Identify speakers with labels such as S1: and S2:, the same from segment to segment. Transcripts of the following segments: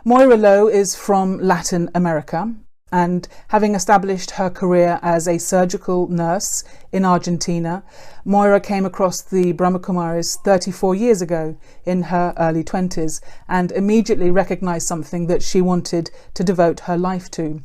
S1: Moira Lowe is from Latin America, and having established her career as a surgical nurse in Argentina, Moira came across the Brahmakumaris 34 years ago in her early 20s and immediately recognized something that she wanted to devote her life to.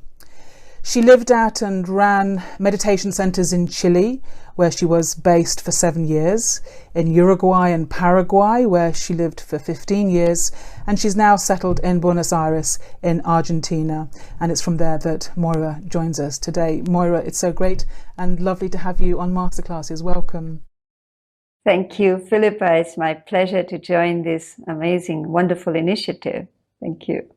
S1: She lived at and ran meditation centers in Chile, where she was based for 7 years, in Uruguay and Paraguay, where she lived for 15 years, and she's now settled in Buenos Aires in Argentina. And it's from there that Moira joins us today. Moira, it's so great and lovely to have you on Masterclasses. Welcome.
S2: Thank you, Philippa. It's my pleasure to join this amazing, wonderful initiative. Thank you.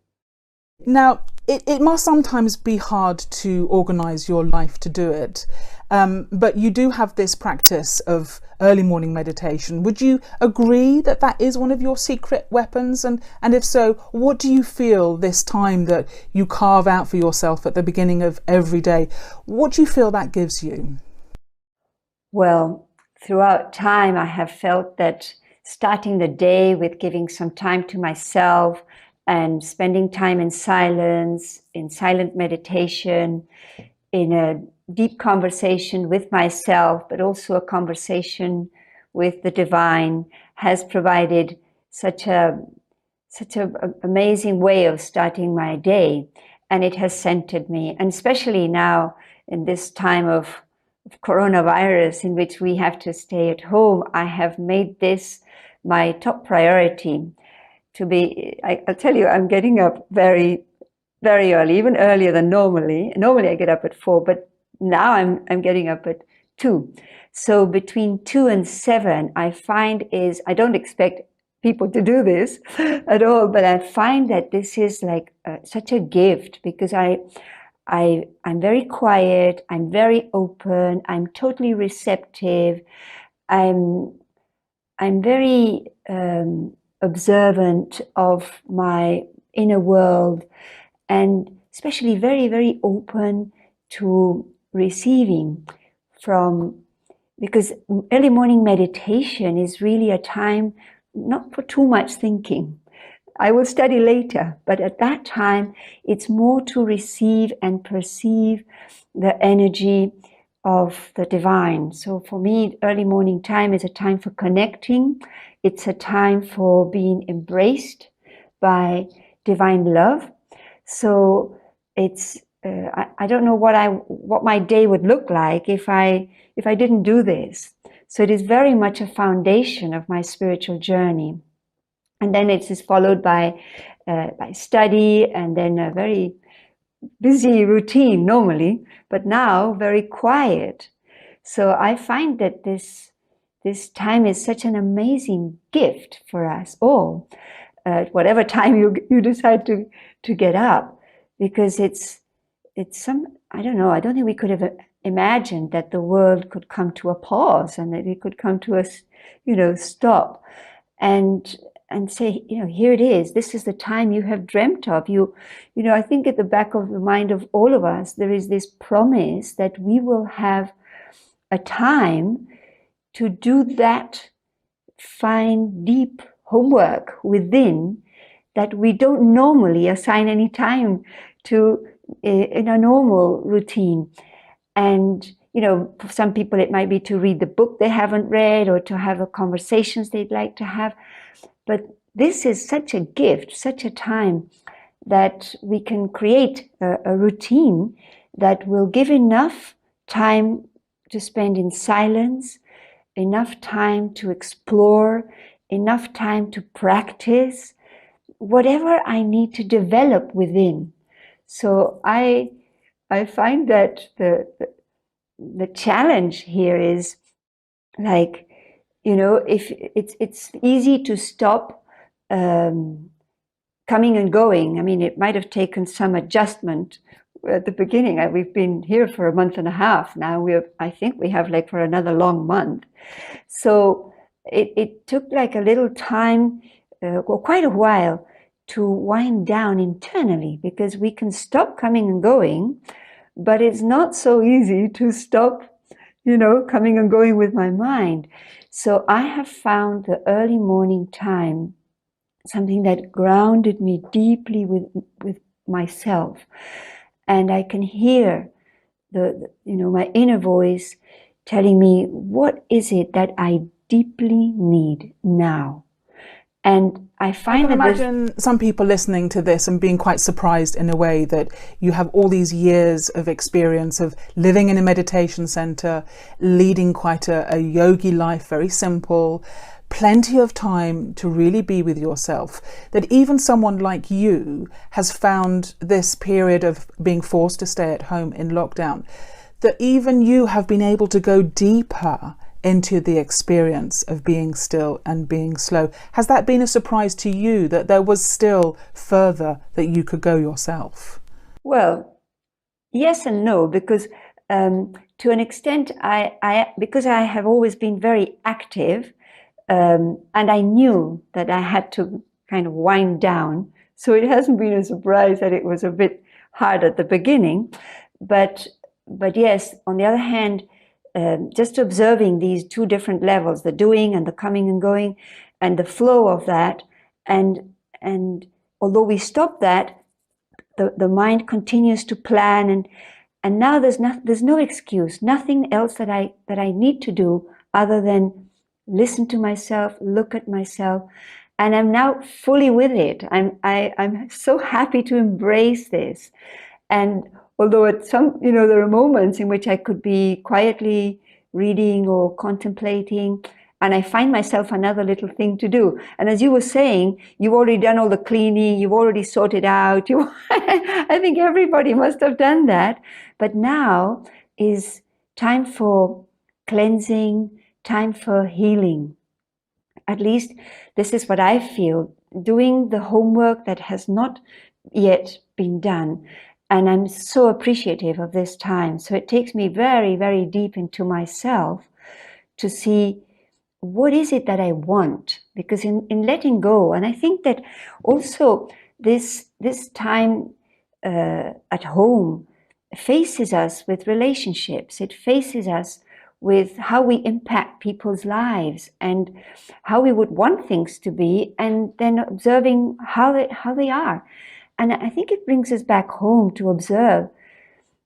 S1: Now, it must sometimes be hard to organise your life to do it, but you do have this practice of early morning meditation. Would you agree that that is one of your secret weapons? And if so, what do you feel this time that you carve out for yourself at the beginning of every day? What do you feel that gives you?
S2: Well, throughout time, I have felt that starting the day with giving some time to myself and spending time in silent meditation, in a deep conversation with myself, but also a conversation with the divine, has provided such a amazing way of starting my day. And it has centered me. And especially now in this time of coronavirus, in which we have to stay at home, I have made this my top priority. I'll tell you, I'm getting up very, very early, even earlier than normally. Normally I get up at 4, but now I'm getting up at 2. So between 2 and 7, I find I don't expect people to do this at all, but I find that this is like such a gift, because I'm very quiet, I'm very open, I'm totally receptive, I'm very observant of my inner world, and especially very, very open to receiving because early morning meditation is really a time not for too much thinking. I will study later, but at that time it's more to receive and perceive the energy of the divine. So for me, early morning time is a time for connecting. It's a time for being embraced by divine love. So it's I don't know what my day would look like if I didn't do this. So it is very much a foundation of my spiritual journey. And then it is followed by study, and then a very busy routine normally, but now very quiet. So I find that this time is such an amazing gift for us all, whatever time you decide to get up, because it's I don't know, I don't think we could have imagined that the world could come to a pause and that it could come to a stop and say, here it is. This is the time you have dreamt of. I think at the back of the mind of all of us, there is this promise that we will have a time to do that fine, deep homework within that we don't normally assign any time to in a normal routine. And, for some people it might be to read the book they haven't read, or to have the conversations they'd like to have. But this is such a gift, such a time that we can create a routine that will give enough time to spend in silence, enough time to explore, enough time to practice, whatever I need to develop within. So I find that the challenge here is like, if it's easy to stop coming and going. I mean, it might have taken some adjustment at the beginning. We've been here for a month and a half now. I think we have like for another long month. So it took like a little time, or quite a while, to wind down internally, because we can stop coming and going, but it's not so easy to stop, coming and going with my mind. So I have found the early morning time something that grounded me deeply with myself. And I can hear my inner voice telling me, what is it that I deeply need now? And I find
S1: can imagine some people listening to this and being quite surprised in a way that you have all these years of experience of living in a meditation center, leading quite a yogi life, very simple, plenty of time to really be with yourself, that even someone like you has found this period of being forced to stay at home in lockdown, that even you have been able to go deeper into the experience of being still and being slow. Has that been a surprise to you, that there was still further that you could go yourself?
S2: Well, yes and no, because to an extent, because I have always been very active, and I knew that I had to kind of wind down. So it hasn't been a surprise that it was a bit hard at the beginning. But yes, on the other hand, just observing these two different levels, the doing and the coming and going, and the flow of that, and although we stop that, the mind continues to plan, and now there's no excuse, nothing else that I need to do other than listen to myself, look at myself, and I'm now fully with it. I'm so happy to embrace this. And although at some, there are moments in which I could be quietly reading or contemplating, and I find myself another little thing to do. And as you were saying, you've already done all the cleaning, you've already sorted out. I think everybody must have done that. But now is time for cleansing, time for healing. At least this is what I feel, doing the homework that has not yet been done. And I'm so appreciative of this time. So it takes me very, very deep into myself to see what is it that I want. Because in letting go, and I think that also this time at home faces us with relationships. It faces us with how we impact people's lives and how we would want things to be, and then observing how they are. And I think it brings us back home to observe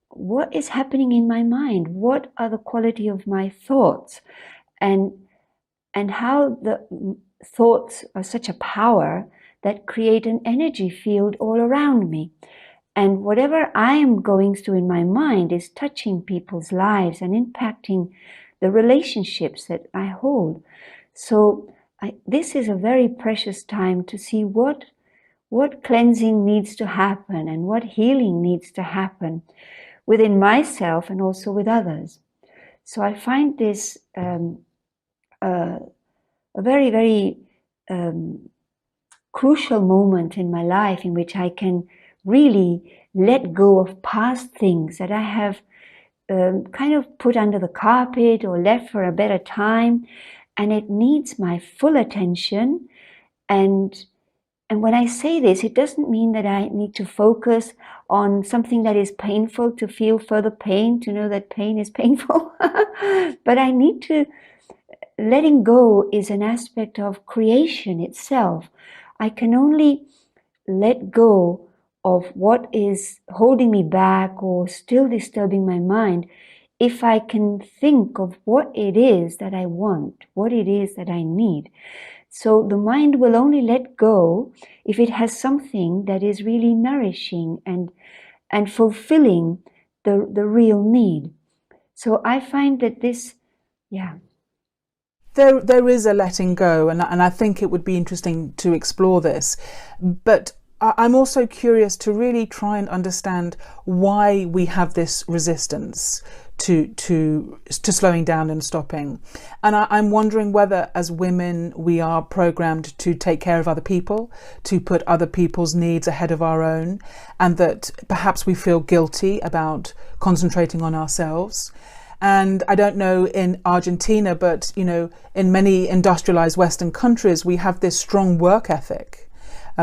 S2: what is happening in my mind, what are the quality of my thoughts, and how the thoughts are such a power that create an energy field all around me. And whatever I am going through in my mind is touching people's lives and impacting the relationships that I hold. So this is a very precious time to see what cleansing needs to happen and what healing needs to happen within myself and also with others. So I find this a very, very crucial moment in my life in which I can really let go of past things that I have kind of put under the carpet or left for a better time, and it needs my full attention. And when I say this, it doesn't mean that I need to focus on something that is painful to feel further pain, to know that pain is painful. But I need to, letting go is an aspect of creation itself. I can only let go of what is holding me back or still disturbing my mind if I can think of what it is that I want, what it is that I need. So the mind will only let go if it has something that is really nourishing and fulfilling the real need. So I find that this,
S1: There is a letting go, and I think it would be interesting to explore this. But I'm also curious to really try and understand why we have this resistance to slowing down and stopping. And I'm wondering whether as women we are programmed to take care of other people, to put other people's needs ahead of our own, and that perhaps we feel guilty about concentrating on ourselves. And I don't know in Argentina, but in many industrialized Western countries we have this strong work ethic.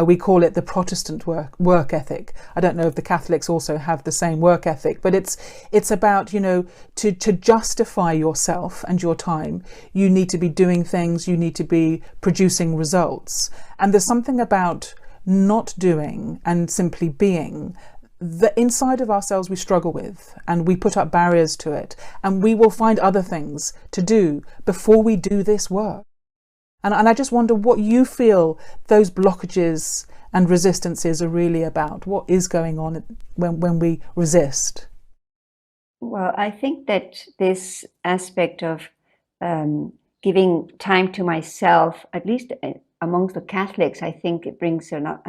S1: We call it the Protestant work ethic. I don't know if the Catholics also have the same work ethic, but it's about, to justify yourself and your time, you need to be doing things, you need to be producing results. And there's something about not doing and simply being the inside of ourselves we struggle with, and we put up barriers to it, and we will find other things to do before we do this work. And I just wonder what you feel those blockages and resistances are really about. What is going on when we resist?
S2: Well, I think that this aspect of giving time to myself, at least amongst the Catholics, I think it brings a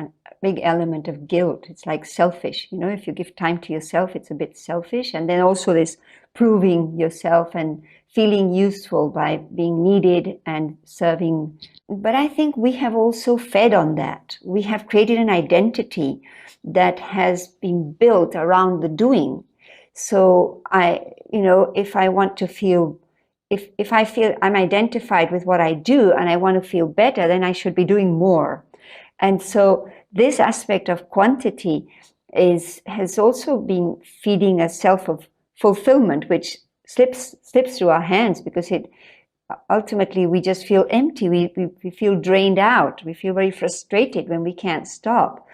S2: big element of guilt. It's like selfish. If you give time to yourself, it's a bit selfish. And then also this proving yourself and feeling useful by being needed and serving. But I think we have also fed on that. We have created an identity that has been built around the doing. So if I want to feel, if I feel I'm identified with what I do and I want to feel better, then I should be doing more. And so this aspect of quantity has also been feeding a self of fulfillment, which slips through our hands, because ultimately we just feel empty. We feel drained out. We feel very frustrated when we can't stop.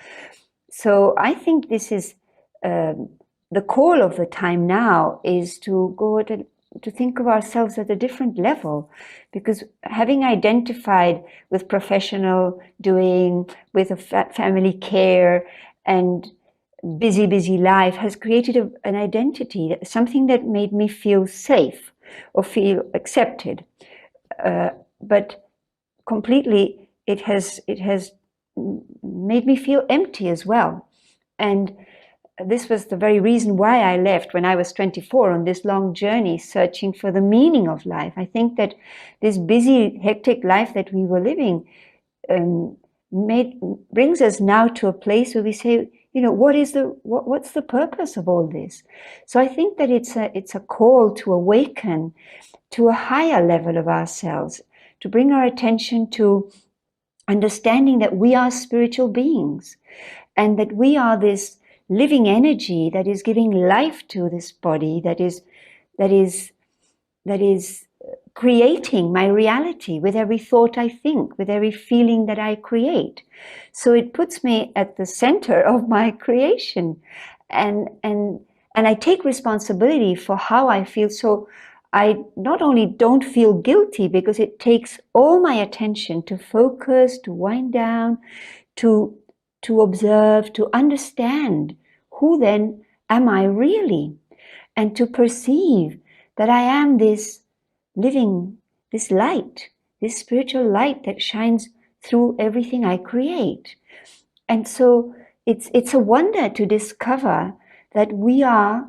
S2: So I think this is the call of the time now, is to go to think of ourselves at a different level, because having identified with professional doing, with a family care and busy life, has created an identity, something that made me feel safe or feel accepted. But completely, it has made me feel empty as well. And this was the very reason why I left when I was 24 on this long journey, searching for the meaning of life. I think that this busy, hectic life that we were living brings us now to a place where we say, what's the purpose of all this? So I think that it's a call to awaken to a higher level of ourselves, to bring our attention to understanding that we are spiritual beings, and that we are this living energy that is giving life to this body, that is creating my reality with every thought I think, with every feeling that I create. So it puts me at the center of my creation, and I take responsibility for how I feel. So I not only don't feel guilty, because it takes all my attention to focus, to wind down, to observe, to understand who then am I really, and to perceive that I am this living, this light, this spiritual light that shines through everything I create. And so it's a wonder to discover that we are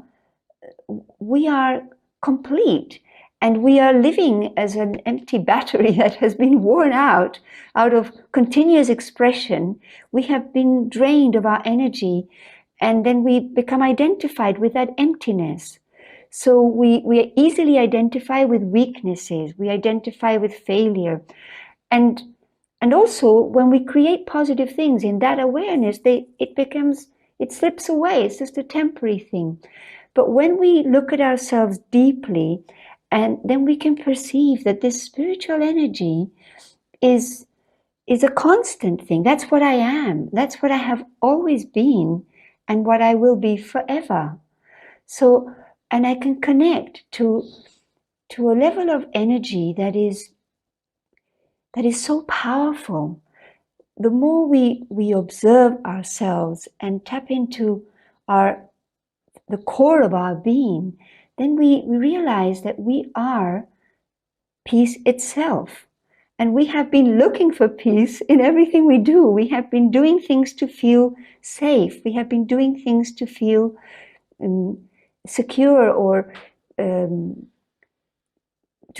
S2: complete, and we are living as an empty battery that has been worn out of continuous expression. We have been drained of our energy, and then we become identified with that emptiness. So we easily identify with weaknesses, we identify with failure. And also when we create positive things in that awareness, it slips away, it's just a temporary thing. But when we look at ourselves deeply, and then we can perceive that this spiritual energy is a constant thing. That's what I am. That's what I have always been, and what I will be forever. So, and I can connect to a level of energy that is so powerful. The more we observe ourselves and tap into the core of our being, then we realize that we are peace itself. And we have been looking for peace in everything we do. We have been doing things to feel safe. We have been doing things to feel secure, or to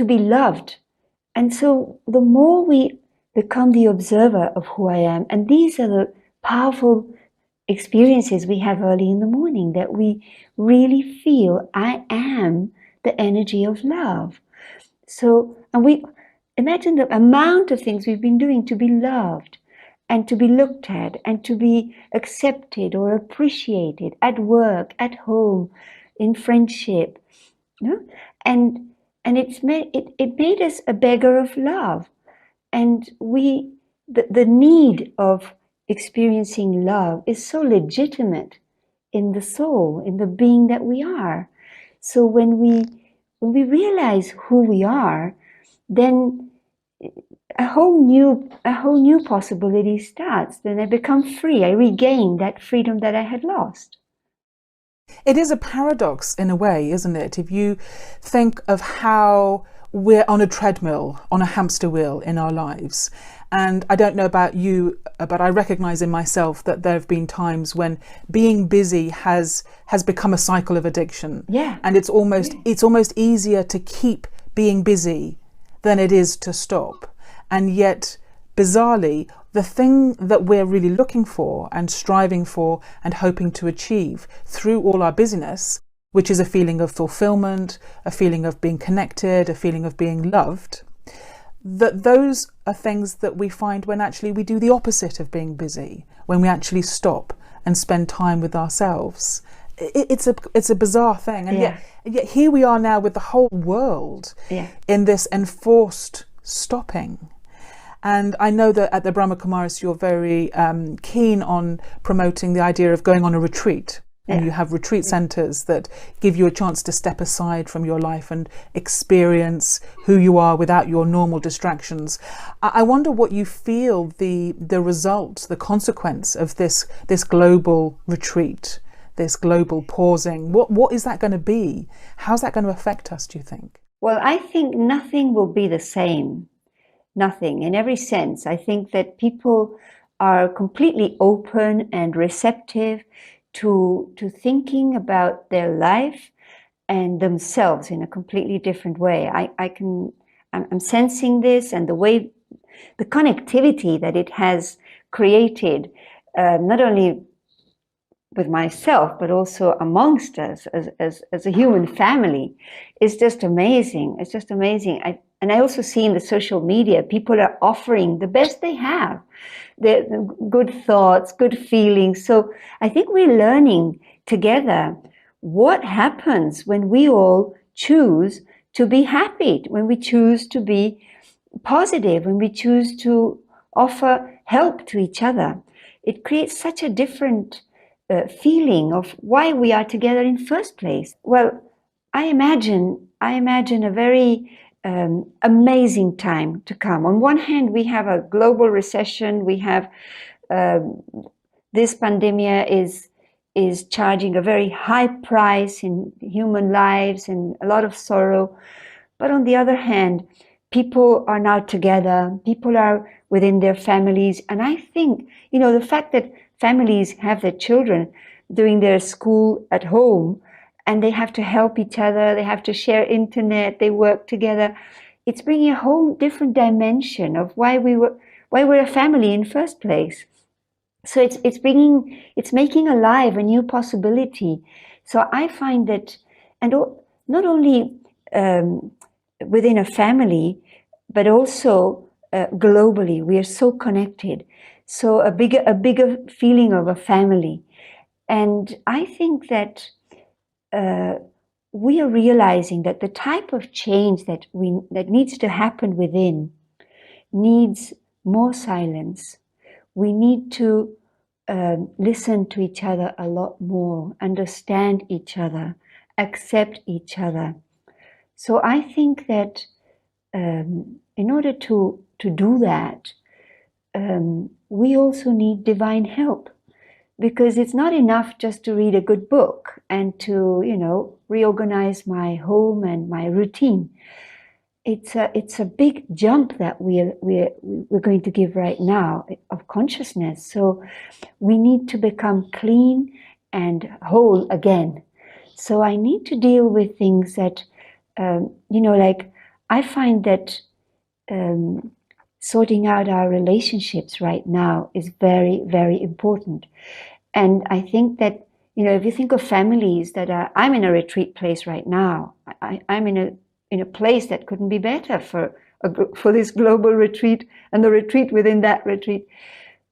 S2: be loved. And so the more we become the observer of who I am, and these are the powerful experiences we have early in the morning, that we really feel I am the energy of love. So, and we imagine the amount of things we've been doing to be loved, and to be looked at and to be accepted or appreciated at work, at home, in friendship. You know? And it made us a beggar of love. And the need of experiencing love is so legitimate in the soul, in the being that we are. So when we realize who we are, then a whole new possibility starts. Then I become free. I regain that freedom that I had lost.
S1: It is a paradox in a way, isn't it? If you think of how we're on a treadmill, on a hamster wheel in our lives. And I don't know about you, but I recognize in myself that there have been times when being busy has become a cycle of addiction.
S2: Yeah.
S1: And it's almost easier to keep being busy than it is to stop. And yet, bizarrely, the thing that we're really looking for and striving for and hoping to achieve through all our busyness, which is a feeling of fulfillment, a feeling of being connected, a feeling of being loved, that those are things that we find when actually we do the opposite of being busy, when we actually stop and spend time with ourselves. It's a bizarre thing. And yet here we are now with the whole world in this enforced stopping. And I know that at the Brahma Kumaris you're very keen on promoting the idea of going on a retreat. And you have retreat centres that give you a chance to step aside from your life and experience who you are without your normal distractions. I wonder what you feel the result, the consequence of this global retreat, this global pausing. What is that going to be? How's that going to affect us, do you think?
S2: Well, I think nothing will be the same. Nothing, in every sense. I think that people are completely open and receptive to thinking about their life and themselves in a completely different way. I'm sensing this, and the connectivity that it has created, not only with myself, but also amongst us as a human family, is just amazing. It's just amazing. And I also see in the social media, people are offering the best they have, the good thoughts, good feelings. So I think we're learning together what happens when we all choose to be happy, when we choose to be positive, when we choose to offer help to each other. It creates such a different feeling of why we are together in the first place. Well, I imagine a very amazing time to come. On one hand, we have a global recession. We have this pandemic is charging a very high price in human lives and a lot of sorrow. But on the other hand, people are now together. People are within their families, and I think the fact that families have their children doing their school at home, and they have to help each other, they have to share internet, they work together. It's bringing a whole different dimension of why we're a family in the first place. So it's making alive a new possibility. So I find that, and not only within a family, but also globally, we are so connected. So a bigger feeling of a family. And I think that we are realizing that the type of change that needs to happen within needs more silence. We need to listen to each other a lot more, understand each other, accept each other. So I think that in order to do that, we also need divine help, because it's not enough just to read a good book and to reorganize my home and my routine. It's a big jump that we're going to give right now of consciousness. So we need to become clean and whole again. So I need to deal with things that like I find that sorting out our relationships right now is very, very important. And I think that if you think of families that are, I'm in a retreat place right now. I'm in a place that couldn't be better for this global retreat and the retreat within that retreat.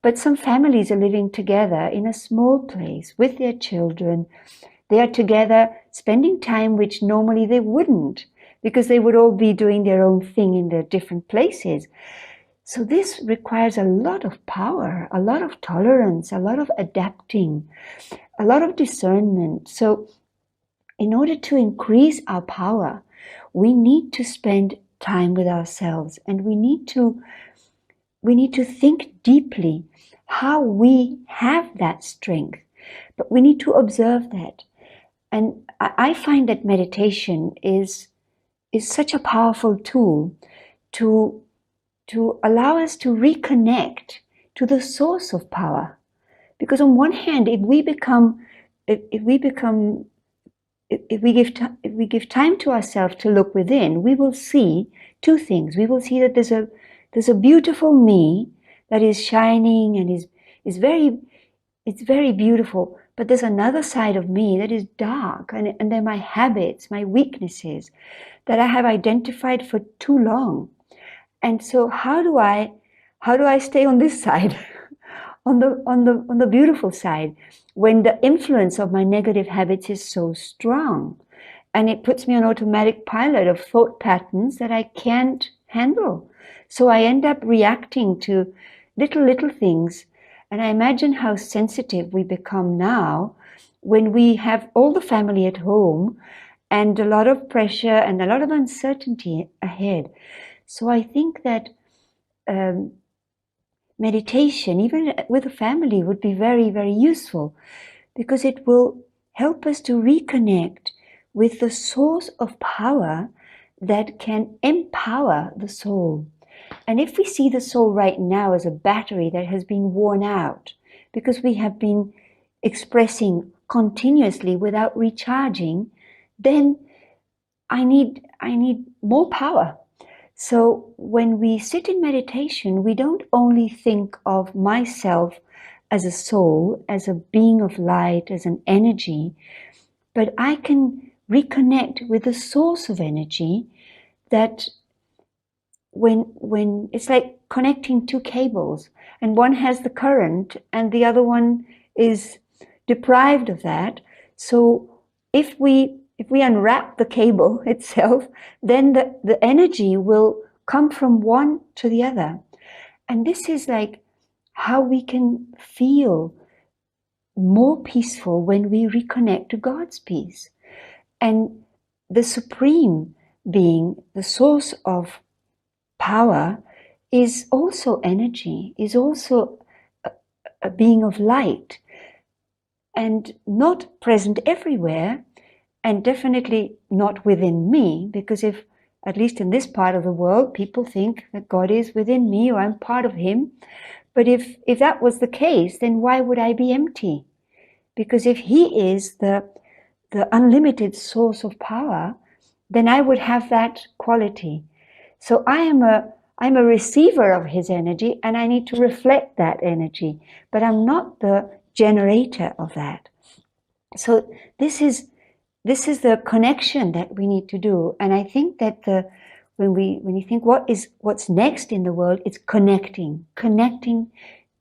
S2: But some families are living together in a small place with their children. They are together spending time which normally they wouldn't, because they would all be doing their own thing in their different places. So this requires a lot of power, a lot of tolerance, a lot of adapting, a lot of discernment. So in order to increase our power, we need to spend time with ourselves, and we need to think deeply how we have that strength, but we need to observe that. And I find that meditation is such a powerful tool to allow us to reconnect to the source of power. Because on one hand, if we give time to ourselves to look within, we will see two things. We will see that there's a beautiful me that is shining and is very beautiful. But there's another side of me that is dark, and they're my habits, my weaknesses that I have identified for too long. And so how do I stay on this side, on the beautiful side, when the influence of my negative habits is so strong, and it puts me on automatic pilot of thought patterns that I can't handle. So I end up reacting to little things. And I imagine how sensitive we become now when we have all the family at home and a lot of pressure and a lot of uncertainty ahead. So I think that meditation, even with a family, would be very, very useful, because it will help us to reconnect with the source of power that can empower the soul. And if we see the soul right now as a battery that has been worn out because we have been expressing continuously without recharging, then I need more power. So when we sit in meditation, we don't only think of myself as a soul, as a being of light, as an energy, but I can reconnect with the source of energy that when it's like connecting two cables, and one has the current and the other one is deprived of that. So if we unwrap the cable itself, then the energy will come from one to the other. And this is like how we can feel more peaceful when we reconnect to God's peace. And the supreme being, the source of power, is also energy, is also a being of light, and not present everywhere, and definitely not within me, because if, at least in this part of the world, people think that God is within me or I'm part of him. But if that was the case, then why would I be empty? Because if he is the unlimited source of power, then I would have that quality. So I'm a receiver of his energy, and I need to reflect that energy, but I'm not the generator of that. So this is the connection that we need to do. And I think that when you think what's next in the world, it's connecting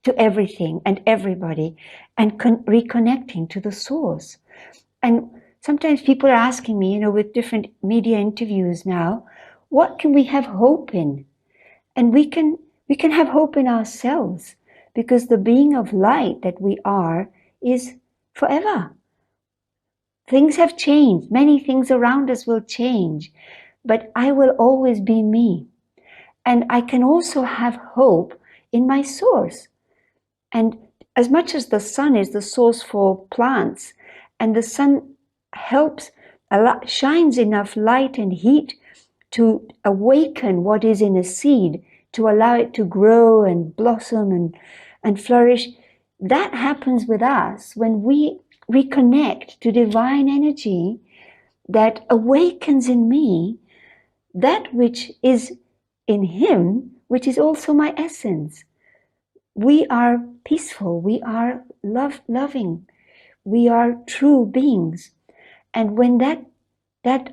S2: to everything and everybody, and reconnecting to the source. And sometimes people are asking me, with different media interviews now, what can we have hope in? And we can have hope in ourselves, because the being of light that we are is forever. Things have changed. Many things around us will change, but I will always be me. And I can also have hope in my source. And as much as the sun is the source for plants, and the sun shines enough light and heat to awaken what is in a seed, to allow it to grow and blossom and flourish, that happens with us when we reconnect to divine energy that awakens in me that which is in him, which is also my essence. We are peaceful, we are loving, we are true beings. And when that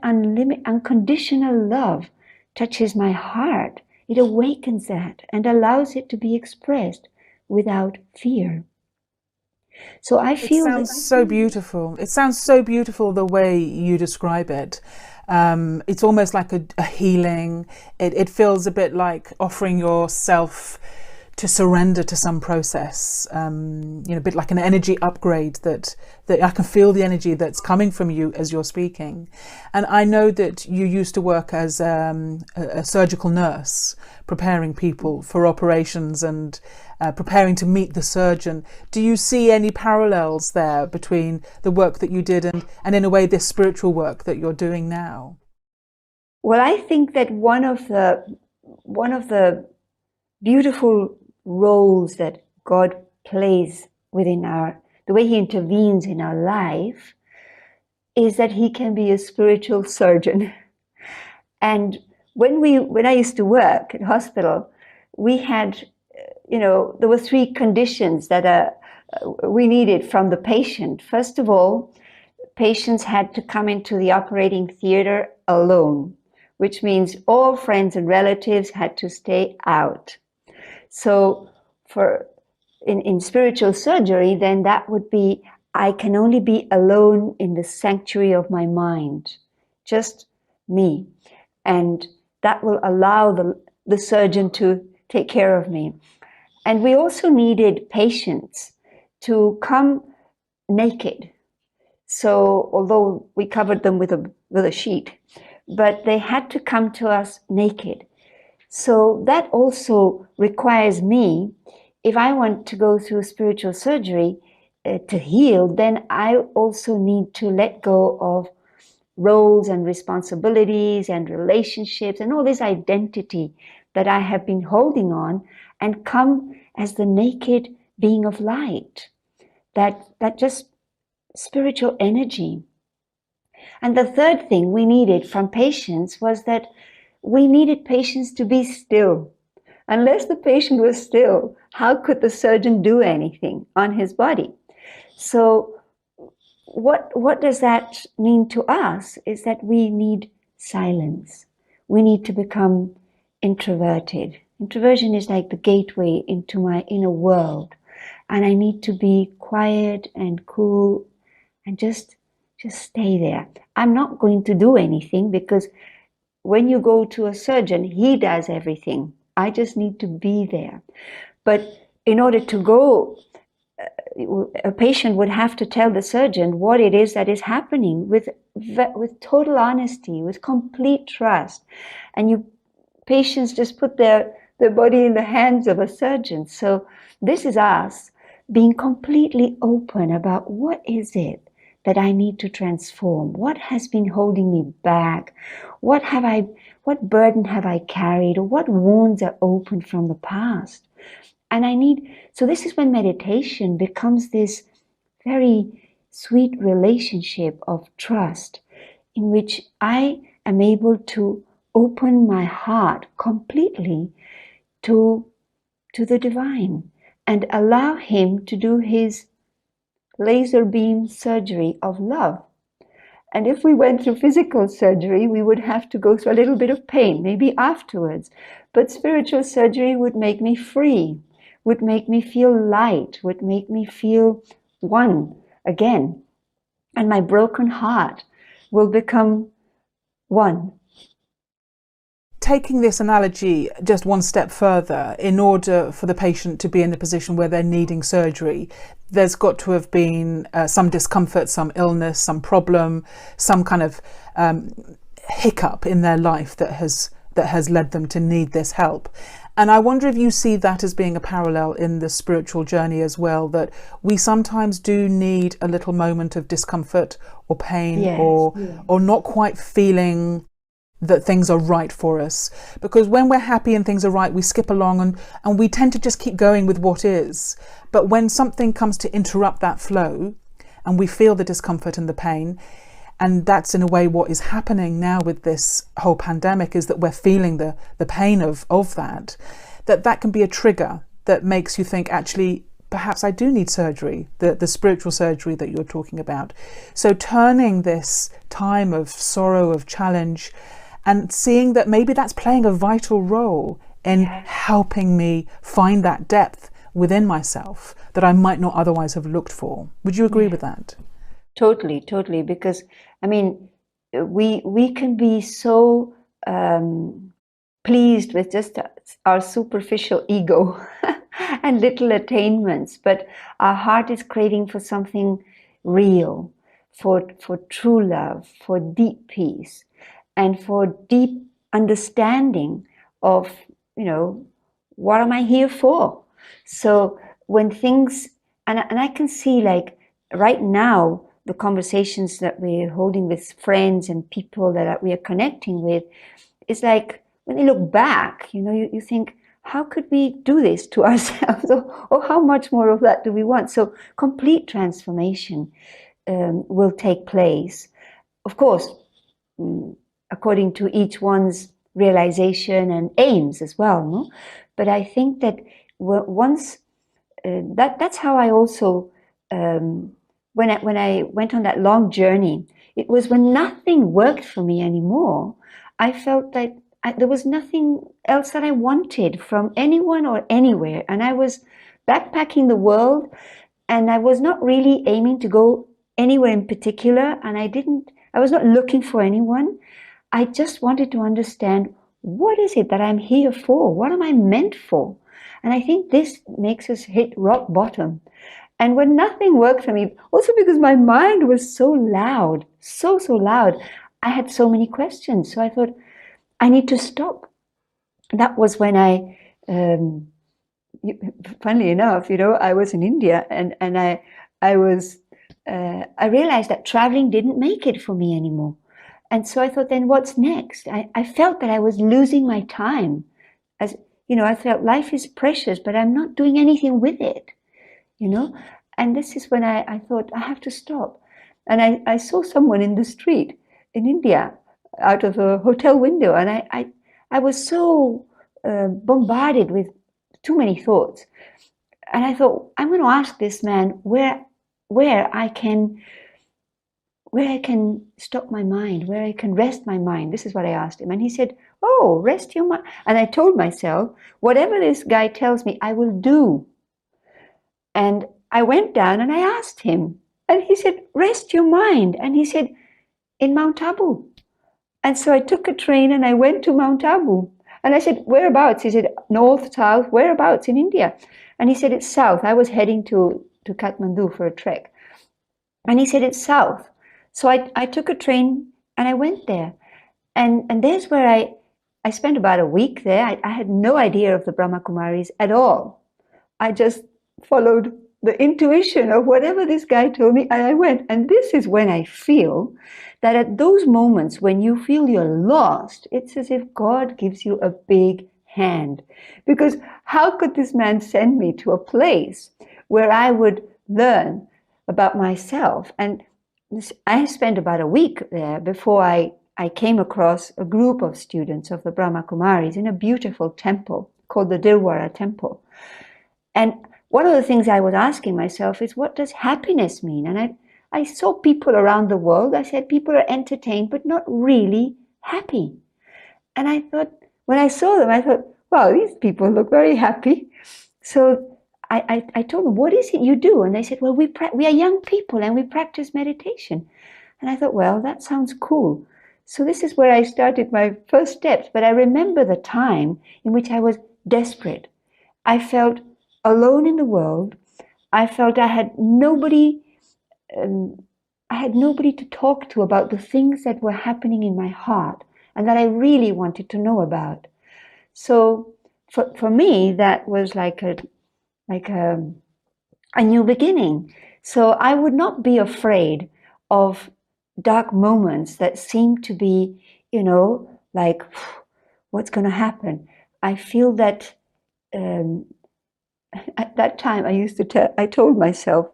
S2: unconditional love touches my heart, it awakens that and allows it to be expressed without fear. So I feel
S1: it sounds so beautiful. It sounds so beautiful the way you describe it. It's almost like a healing. It feels a bit like offering yourself to surrender to some process, a bit like an energy upgrade that I can feel the energy that's coming from you as you're speaking. And I know that you used to work as a surgical nurse, preparing people for operations and preparing to meet the surgeon. Do you see any parallels there between the work that you did and in a way this spiritual work that you're doing now?
S2: Well, I think that one of the beautiful roles that God plays within the way He intervenes in our life is that He can be a spiritual surgeon. And when I used to work at hospital, we had, there were three conditions that we needed from the patient. First of all, patients had to come into the operating theater alone, which means all friends and relatives had to stay out. So in spiritual surgery, then that would be, I can only be alone in the sanctuary of my mind, just me. And that will allow the surgeon to take care of me. And we also needed patients to come naked. So although we covered them with a sheet, but they had to come to us naked. So that also requires me, if I want to go through spiritual surgery to heal, then I also need to let go of roles and responsibilities and relationships and all this identity that I have been holding on and come as the naked being of light, that just spiritual energy. And the third thing we needed from patients was that we needed patients to be still. Unless the patient was still, how could the surgeon do anything on his body? So what does that mean to us is that we need silence. We need to become introverted. Introversion is like the gateway into my inner world. And I need to be quiet and cool and just stay there. I'm not going to do anything because when you go to a surgeon, he does everything. I just need to be there. But in order to go, a patient would have to tell the surgeon what it is that is happening with total honesty, with complete trust. And patients just put their body in the hands of a surgeon. So this is us being completely open about what is it that I need to transform? What has been holding me back? What burden have I carried? Or what wounds are open from the past? And so this is when meditation becomes this very sweet relationship of trust in which I am able to open my heart completely to the divine and allow Him to do His laser beam surgery of love. And if we went through physical surgery, we would have to go through a little bit of pain, maybe afterwards. But spiritual surgery would make me free, would make me feel light, would make me feel one again. And my broken heart will become one.
S1: Taking this analogy just one step further, in order for the patient to be in the position where they're needing surgery, there's got to have been some discomfort, some illness, some problem, some kind of hiccup in their life that has led them to need this help. And I wonder if you see that as being a parallel in the spiritual journey as well, that we sometimes do need a little moment of discomfort or pain, yes, or not quite feeling that things are right for us, because when we're happy and things are right, we skip along and we tend to just keep going with what is. But when something comes to interrupt that flow and we feel the discomfort and the pain, and that's in a way what is happening now with this whole pandemic, is that we're feeling the pain of that can be a trigger that makes you think, actually, perhaps I do need surgery, the spiritual surgery that you're talking about. So turning this time of sorrow, of challenge, and seeing that maybe that's playing a vital role in helping me find that depth within myself that I might not otherwise have looked for. Would you agree with that?
S2: Totally, totally. Because, I mean, we can be so pleased with just our superficial ego and little attainments, but our heart is craving for something real, for true love, for deep peace, and for deep understanding of, what am I here for? So when things, and I can see, like, right now, the conversations that we're holding with friends and people that we are connecting with, is like, when you look back, you think, how could we do this to ourselves? Or how much more of that do we want? So complete transformation will take place. Of course, according to each one's realization and aims as well. No? But I think that once, that's how I also, when I went on that long journey, it was when nothing worked for me anymore. I felt that there was nothing else that I wanted from anyone or anywhere. And I was backpacking the world, and I was not really aiming to go anywhere in particular. And I was not looking for anyone. I just wanted to understand, what is it that I'm here for? What am I meant for? And I think this makes us hit rock bottom. And when nothing worked for me, also because my mind was so loud, so loud, I had so many questions. So I thought, I need to stop. That was when funnily enough, I was in India, and I realized that traveling didn't make it for me anymore. And so I thought, then what's next? I felt that I was losing my time. As I felt life is precious, but I'm not doing anything with it. And this is when I thought, I have to stop. And I saw someone in the street in India out of a hotel window, and I was so bombarded with too many thoughts. And I thought, I'm going to ask this man where I can stop my mind, where I can rest my mind. This is what I asked him. And he said, oh, rest your mind. And I told myself, whatever this guy tells me, I will do. And I went down and I asked him. And he said, rest your mind. And he said, in Mount Abu. And so I took a train and I went to Mount Abu. And I said, whereabouts? He said, north, south, whereabouts in India? And he said, it's south. I was heading to Kathmandu for a trek. And he said, it's south. So I took a train and I went there. And there's where I spent about a week there. I had no idea of the Brahma Kumaris at all. I just followed the intuition of whatever this guy told me, and I went. And this is when I feel that at those moments when you feel you're lost, it's as if God gives you a big hand. Because how could this man send me to a place where I would learn about myself? And I spent about a week there before I came across a group of students of the Brahma Kumaris in a beautiful temple called the Dilwara Temple. And one of the things I was asking myself is, what does happiness mean? And I saw people around the world. I said, people are entertained, but not really happy. And I thought, when I saw them, I thought, wow, these people look very happy. So I told them, what is it you do? And they said, well, we are young people and we practice meditation. And I thought, well, that sounds cool. So this is where I started my first steps. But I remember the time in which I was desperate. I felt alone in the world. I felt I had nobody to talk to about the things that were happening in my heart and that I really wanted to know about. So for me, that was like a new beginning. So I would not be afraid of dark moments that seem to be, like, what's going to happen? I feel that at that time I told myself,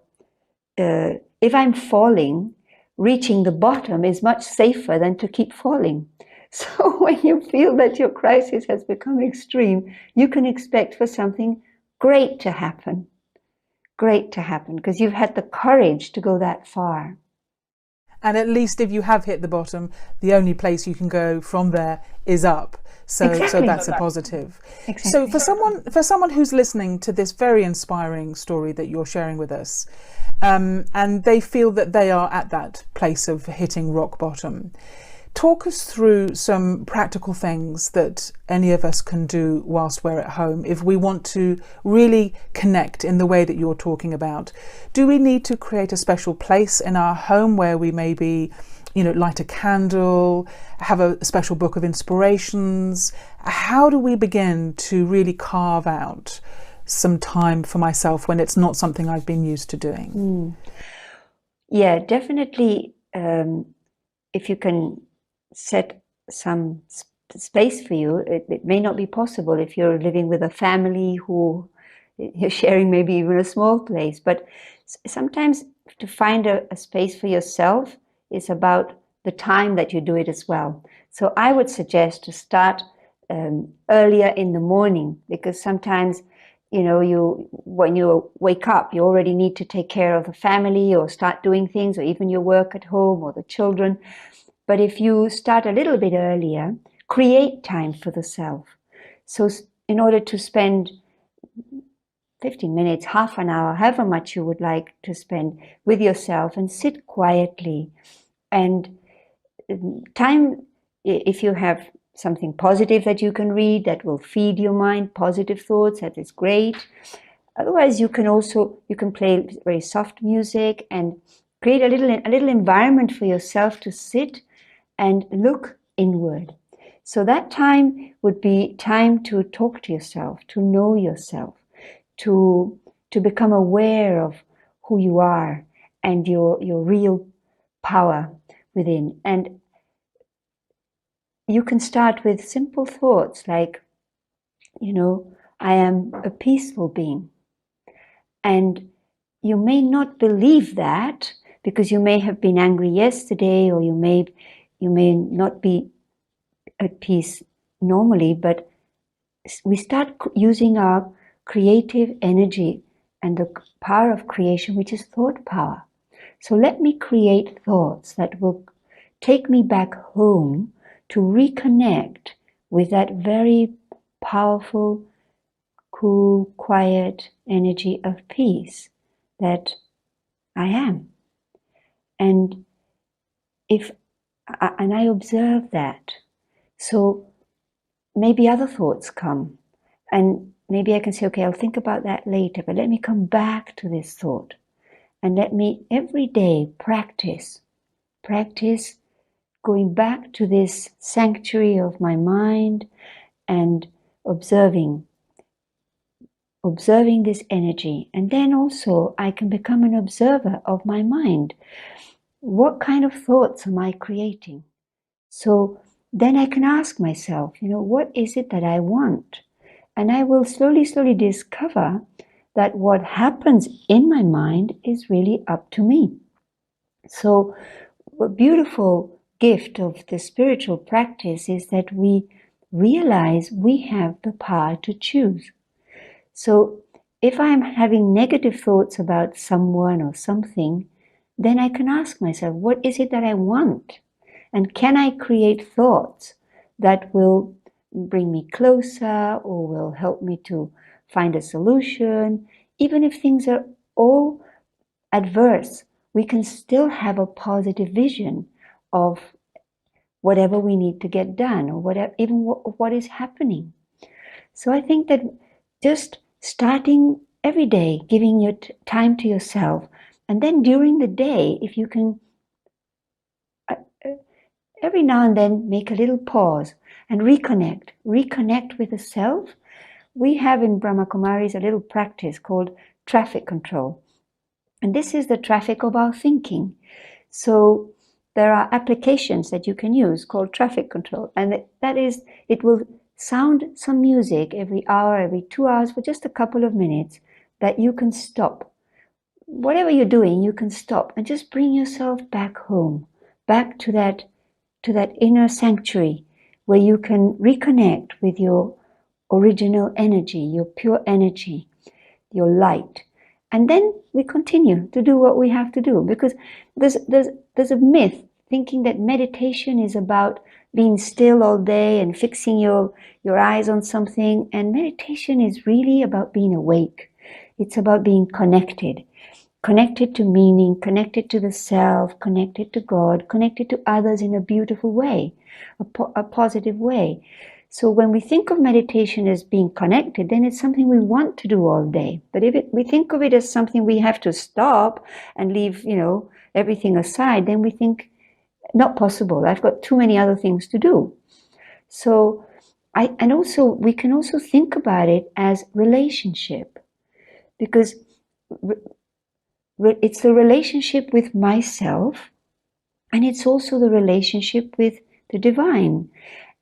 S2: if I'm falling, reaching the bottom is much safer than to keep falling. So when you feel that your crisis has become extreme, you can expect for something great to happen, because you've had the courage to go that far.
S1: And at least if you have hit the bottom, the only place you can go from there is up. So that's a positive.
S2: Exactly.
S1: So for someone who's listening to this very inspiring story that you're sharing with us, and they feel that they are at that place of hitting rock bottom, talk us through some practical things that any of us can do whilst we're at home if we want to really connect in the way that you're talking about. Do we need to create a special place in our home where we maybe, light a candle, have a special book of inspirations? How do we begin to really carve out some time for myself when it's not something I've been used to doing?
S2: Yeah, definitely. If you can set some space for you, it may not be possible if you're living with a family who you're sharing maybe even a small place, but sometimes to find a space for yourself is about the time that you do it as well. So I would suggest to start earlier in the morning, because sometimes when you wake up, you already need to take care of the family or start doing things, or even your work at home or the children. But if you start a little bit earlier, create time for the self. So in order to spend 15 minutes, half an hour, however much you would like to spend with yourself, and sit quietly. And time, if you have something positive that you can read that will feed your mind, positive thoughts, that is great. Otherwise, you can play very soft music and create a little environment for yourself to sit and look inward. So that time would be time to talk to yourself, to know yourself, to become aware of who you are and your real power within. And you can start with simple thoughts like, I am a peaceful being. And you may not believe that, because you may have been angry yesterday, or you may not be at peace normally, but we start using our creative energy and the power of creation, which is thought power. So let me create thoughts that will take me back home to reconnect with that very powerful, cool, quiet energy of peace that I am. And I observe that. So maybe other thoughts come, and maybe I can say, okay, I'll think about that later, but let me come back to this thought, and let me every day practice going back to this sanctuary of my mind and observing this energy. And then also I can become an observer of my mind. What kind of thoughts am I creating? So then I can ask myself, what is it that I want? And I will slowly discover that what happens in my mind is really up to me. So a beautiful gift of the spiritual practice is that we realize we have the power to choose. So if I'm having negative thoughts about someone or something, then I can ask myself, what is it that I want? And can I create thoughts that will bring me closer or will help me to find a solution? Even if things are all adverse, we can still have a positive vision of whatever we need to get done, or whatever, even what is happening. So I think that just starting every day, giving your time to yourself, and then during the day, if you can every now and then make a little pause and reconnect with the self. We have in Brahma Kumaris a little practice called traffic control. And this is the traffic of our thinking. So there are applications that you can use called traffic control. And that is, it will sound some music every hour, every 2 hours for just a couple of minutes that you can stop. Whatever you're doing, you can stop and just bring yourself back home, back to that inner sanctuary where you can reconnect with your original energy, your pure energy, your light. And then we continue to do what we have to do, because there's a myth thinking that meditation is about being still all day and fixing your eyes on something. And meditation is really about being awake. It's about being connected. Connected to meaning, connected to the self, connected to God, connected to others in a beautiful way, a positive way. So when we think of meditation as being connected, then it's something we want to do all day. But if we think of it as something we have to stop and leave, everything aside, then we think, not possible. I've got too many other things to do. So we can also think about it as relationship, because it's the relationship with myself, and it's also the relationship with the divine.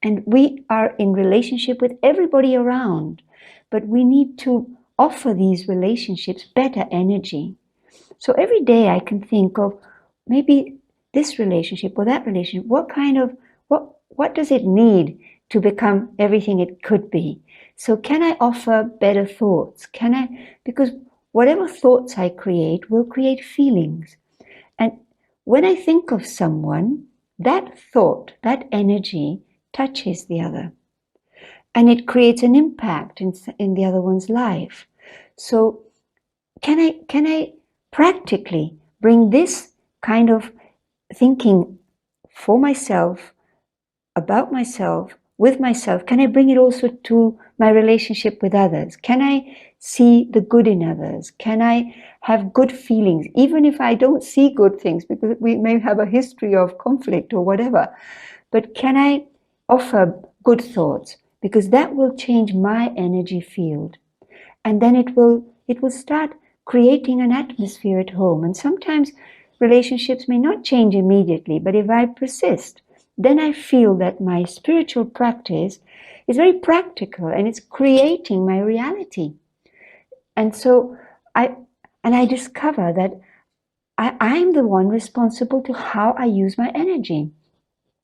S2: And we are in relationship with everybody around, but we need to offer these relationships better energy. So every day I can think of maybe this relationship or that relationship. What does it need to become everything it could be? So can I offer better thoughts? Because whatever thoughts I create will create feelings. And when I think of someone, that thought, that energy touches the other. And it creates an impact in the other one's life. So can I practically bring this kind of thinking for myself, about myself, with myself? Can I bring it also to my relationship with others? Can I see the good in others? Can I have good feelings, even if I don't see good things, because we may have a history of conflict or whatever? But can I offer good thoughts? Because that will change my energy field. And then it will start creating an atmosphere at home. And sometimes relationships may not change immediately, but if I persist, then I feel that my spiritual practice is very practical and it's creating my reality. And so I discover that I'm the one responsible to how I use my energy.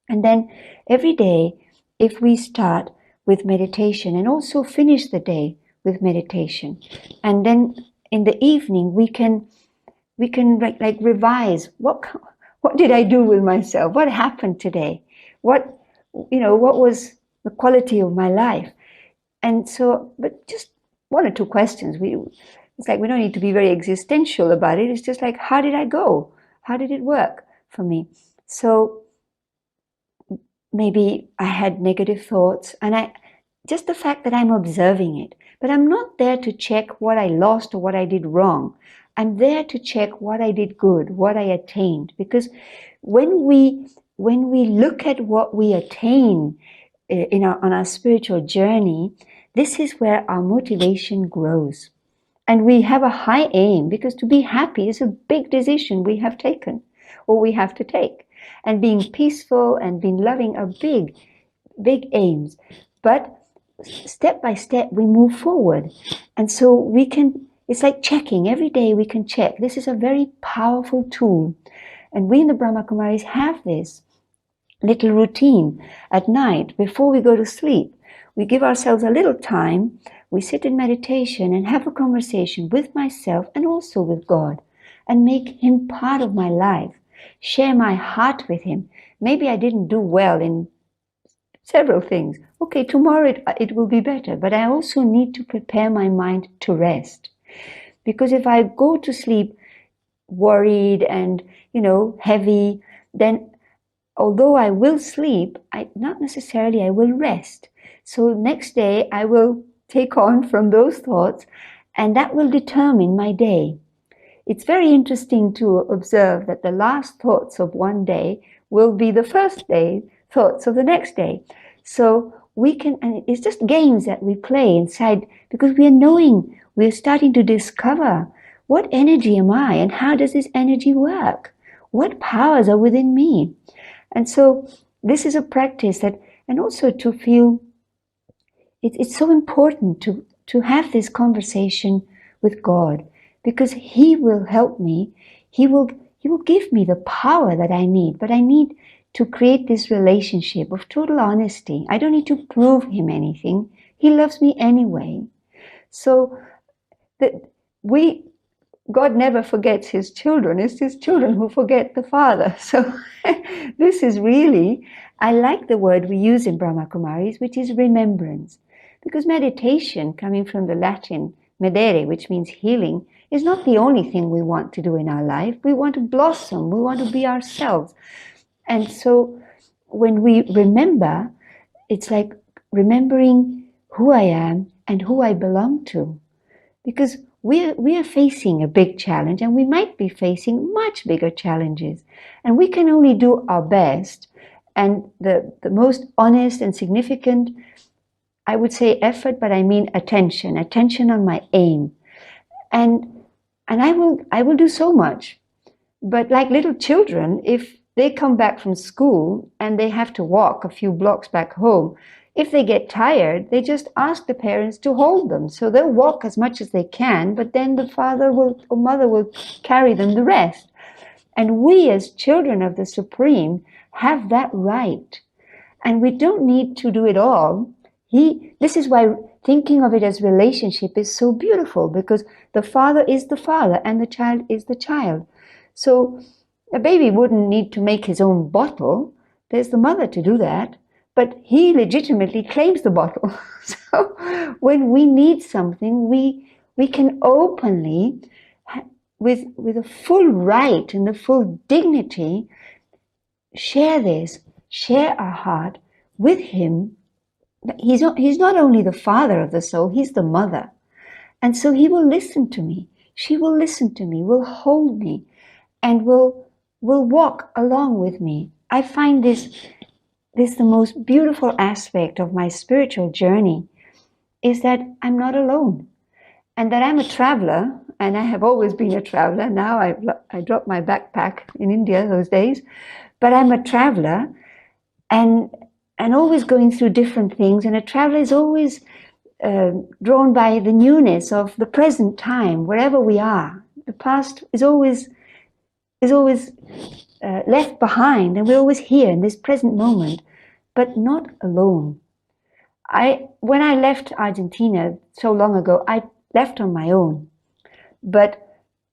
S2: And then every day, if we start with meditation and also finish the day with meditation, and then in the evening we can like revise what did I do with myself? What happened today? What was the quality of my life? And so, but just one or two questions. It's like we don't need to be very existential about it. It's just like, how did I go? How did it work for me? So maybe I had negative thoughts, and just the fact that I'm observing it, but I'm not there to check what I lost or what I did wrong. I'm there to check what I did good, what I attained. Because when we look at what we attain on our spiritual journey, this is where our motivation grows. And we have a high aim, because to be happy is a big decision we have taken, or we have to take. And being peaceful and being loving are big, big aims. But step by step, we move forward. And so it's like checking. Every day we can check. This is a very powerful tool. And we in the Brahma Kumaris have this little routine at night before we go to sleep. We give ourselves a little time. We sit in meditation and have a conversation with myself and also with God, and make Him part of my life. Share my heart with Him. Maybe I didn't do well in several things. Okay, tomorrow it will be better, but I also need to prepare my mind to rest. Because if I go to sleep worried and, heavy, then although I will sleep, not necessarily I will rest. So next day I will take on from those thoughts, and that will determine my day. It's very interesting to observe that the last thoughts of one day will be the first day thoughts of the next day. So and it's just games that we play inside, because we're starting to discover, what energy am I, and how does this energy work? What powers are within me? And so this is a practice and also to feel, it's so important to have this conversation with God, because He will help me. He will give me the power that I need, but I need to create this relationship of total honesty. I don't need to prove Him anything. He loves me anyway. So that we God never forgets his children. It's his children who forget the Father. So this is really, I like the word we use in Brahma Kumaris, which is remembrance. Because meditation, coming from the Latin medere, which means healing, is not the only thing we want to do in our life. We want to blossom. We want to be ourselves. And so when we remember, it's like remembering who I am and who I belong to. Because we are facing a big challenge, and we might be facing much bigger challenges. And we can only do our best. And the most honest and significant, I would say effort, but I mean attention on my aim. And I will do so much. But like little children, if they come back from school and they have to walk a few blocks back home, if they get tired, they just ask the parents to hold them. So they'll walk as much as they can, but then the father or mother will carry them the rest. And we as children of the Supreme have that right. And we don't need to do it all. This is why thinking of it as relationship is so beautiful, because the father is the father and the child is the child. So a baby wouldn't need to make his own bottle. There's the mother to do that. But he legitimately claims the bottle. So when we need something, we can openly, with a full right and the full dignity, share our heart with him. He's not only the father of the soul, he's the mother. And so he will listen to me. She will listen to me, will hold me, and will walk along with me. I find this the most beautiful aspect of my spiritual journey, is that I'm not alone, and that I'm a traveler, and I have always been a traveler. Now I dropped my backpack in India those days, but I'm a traveler, and always going through different things. And a traveler is always drawn by the newness of the present time, wherever we are. The past is always left behind, and we're always here in this present moment, but not alone. When I left Argentina so long ago, I left on my own.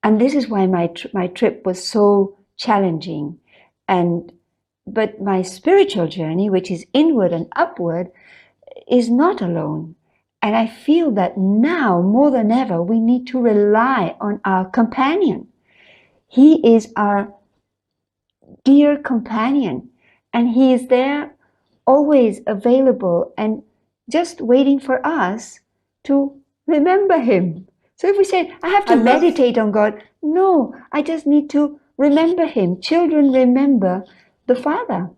S2: And this is why my trip was so challenging. But my spiritual journey, which is inward and upward, is not alone. And I feel that now, more than ever, we need to rely on our companion. He is our dear companion, and he is there, always available, and just waiting for us to remember him. So if we say, I have to meditate on God, no, I just need to remember him. Children remember the Father.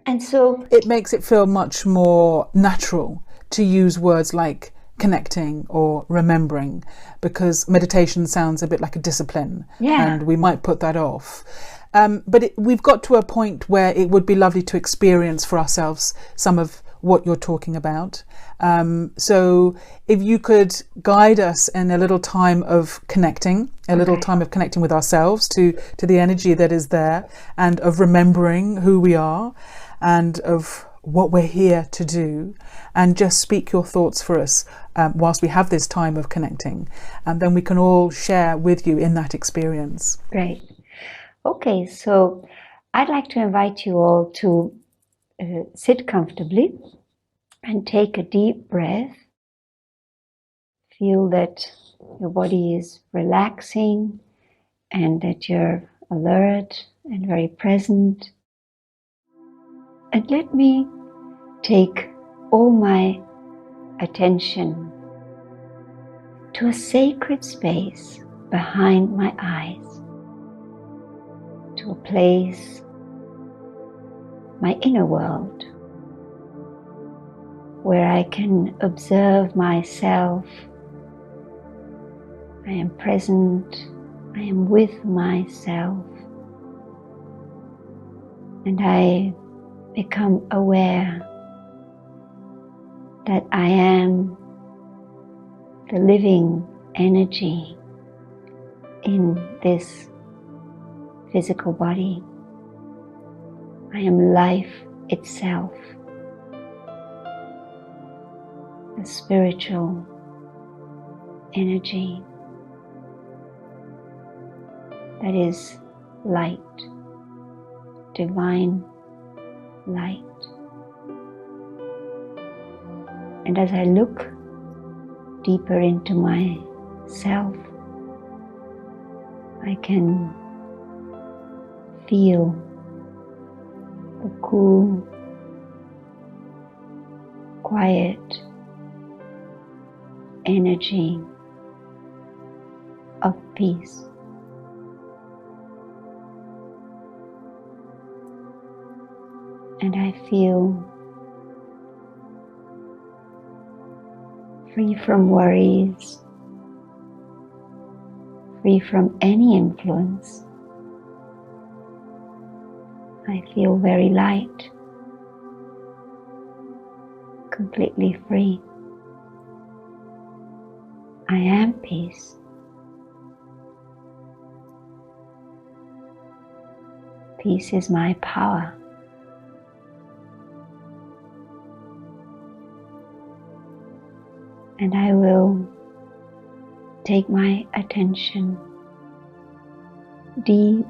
S2: And so
S1: it makes it feel much more natural to use words like connecting or remembering, because meditation sounds a bit like a discipline, and we might put that off. But we've got to a point where it would be lovely to experience for ourselves some of what you're talking about. So if you could guide us in a little time of connecting, time of connecting with ourselves to the energy that is there, and of remembering who we are and of what we're here to do, and just speak your thoughts for us whilst we have this time of connecting, and then we can all share with you in that experience.
S2: Great. Okay, so I'd like to invite you all to sit comfortably and take a deep breath. Feel that your body is relaxing and that you're alert and very present. And let me take all my attention to a sacred space behind my eyes, to a place, my inner world, where I can observe myself. I am present, I am with myself, and I become aware that I am the living energy in this physical body. I am life itself, the spiritual energy. that is light, divine light. And as I look deeper into myself, I can feel the cool, quiet energy of peace. And I feel free from worries, free from any influence. I feel very light, completely free. I am peace. Peace is my power. And I will take my attention deep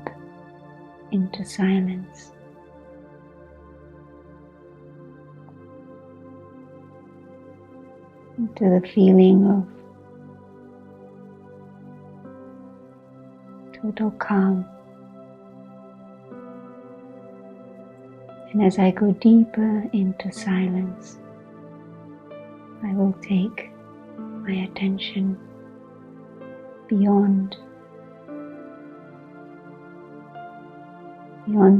S2: into silence. Into the feeling of total calm. And as I go deeper into silence, I will take my attention beyond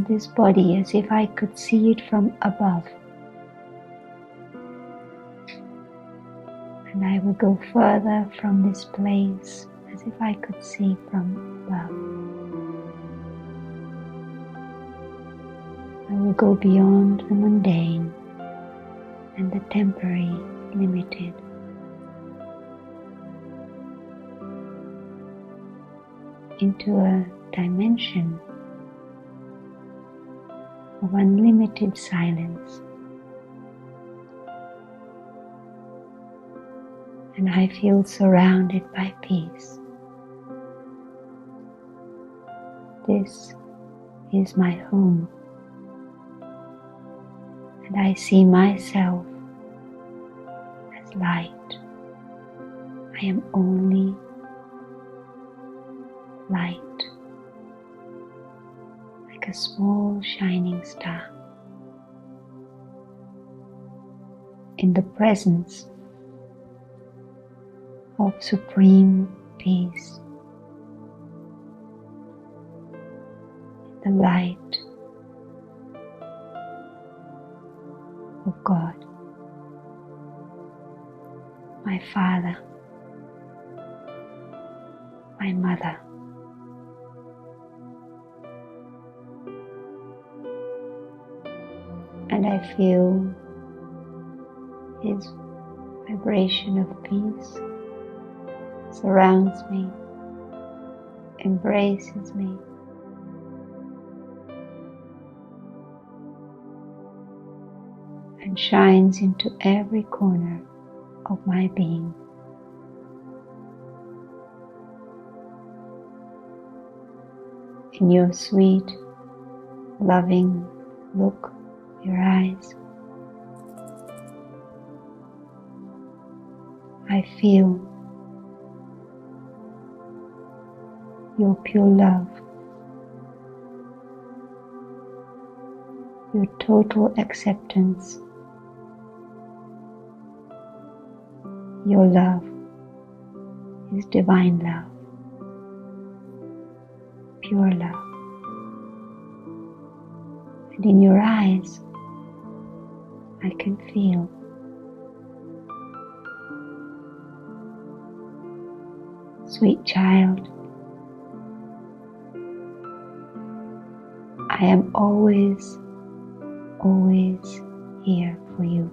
S2: this body, as if I could see it from above. And I will go further from this place, as if I could see from above. I will go beyond the mundane and the temporary, limited. Into a dimension of unlimited silence. And I feel surrounded by peace. This is my home. And I see myself as light. I am only light, like a small shining star, in the presence of supreme peace, the light of God, my Father, my Mother. And I feel His vibration of peace surrounds me, embraces me, and shines into every corner of my being. In your sweet, loving look, your eyes, I feel your pure love, your total acceptance. Your love is divine love, pure love. And in your eyes, I can feel sweet child, I am always, always here for you.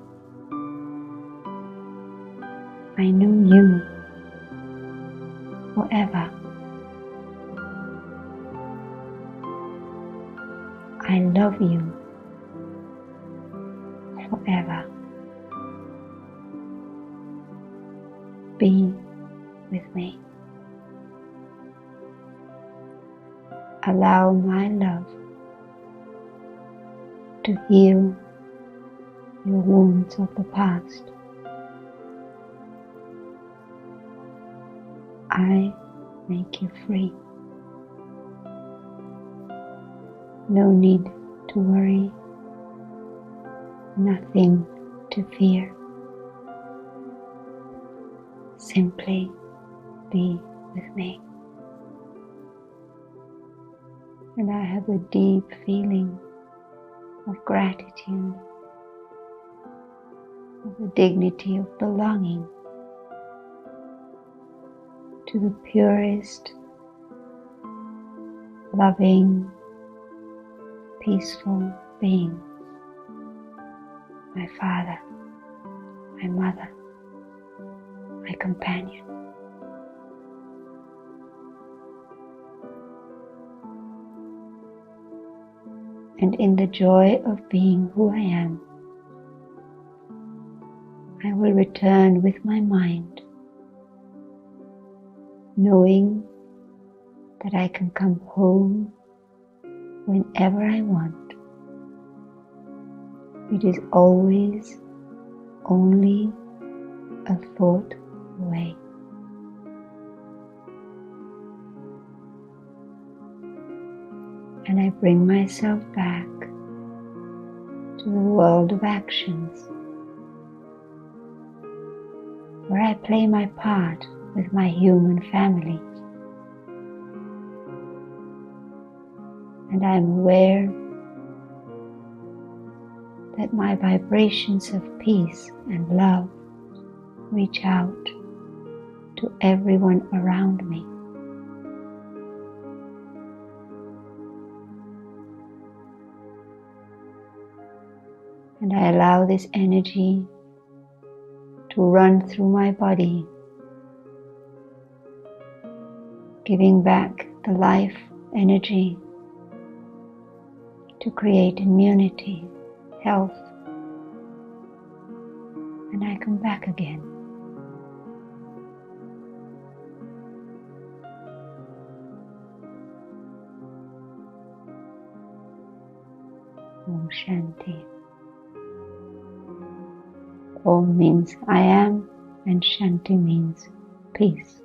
S2: I know you forever. I love you forever. Be with me. allow my love to heal your wounds of the past. I make you free. No need to worry, nothing to fear. Simply be with me. And I have a deep feeling of gratitude, of the dignity of belonging to the purest, loving, peaceful being, my father, my mother, my companion. And in the joy of being who I am, I will return with my mind, knowing that I can come home whenever I want. It is always only a thought away. And I bring myself back to the world of actions, where I play my part with my human family. And I am aware that my vibrations of peace and love reach out to everyone around me. And I allow this energy to run through my body, giving back the life energy to create immunity, health, and I come back again. Om Shanti. Om means I am, and Shanti means peace.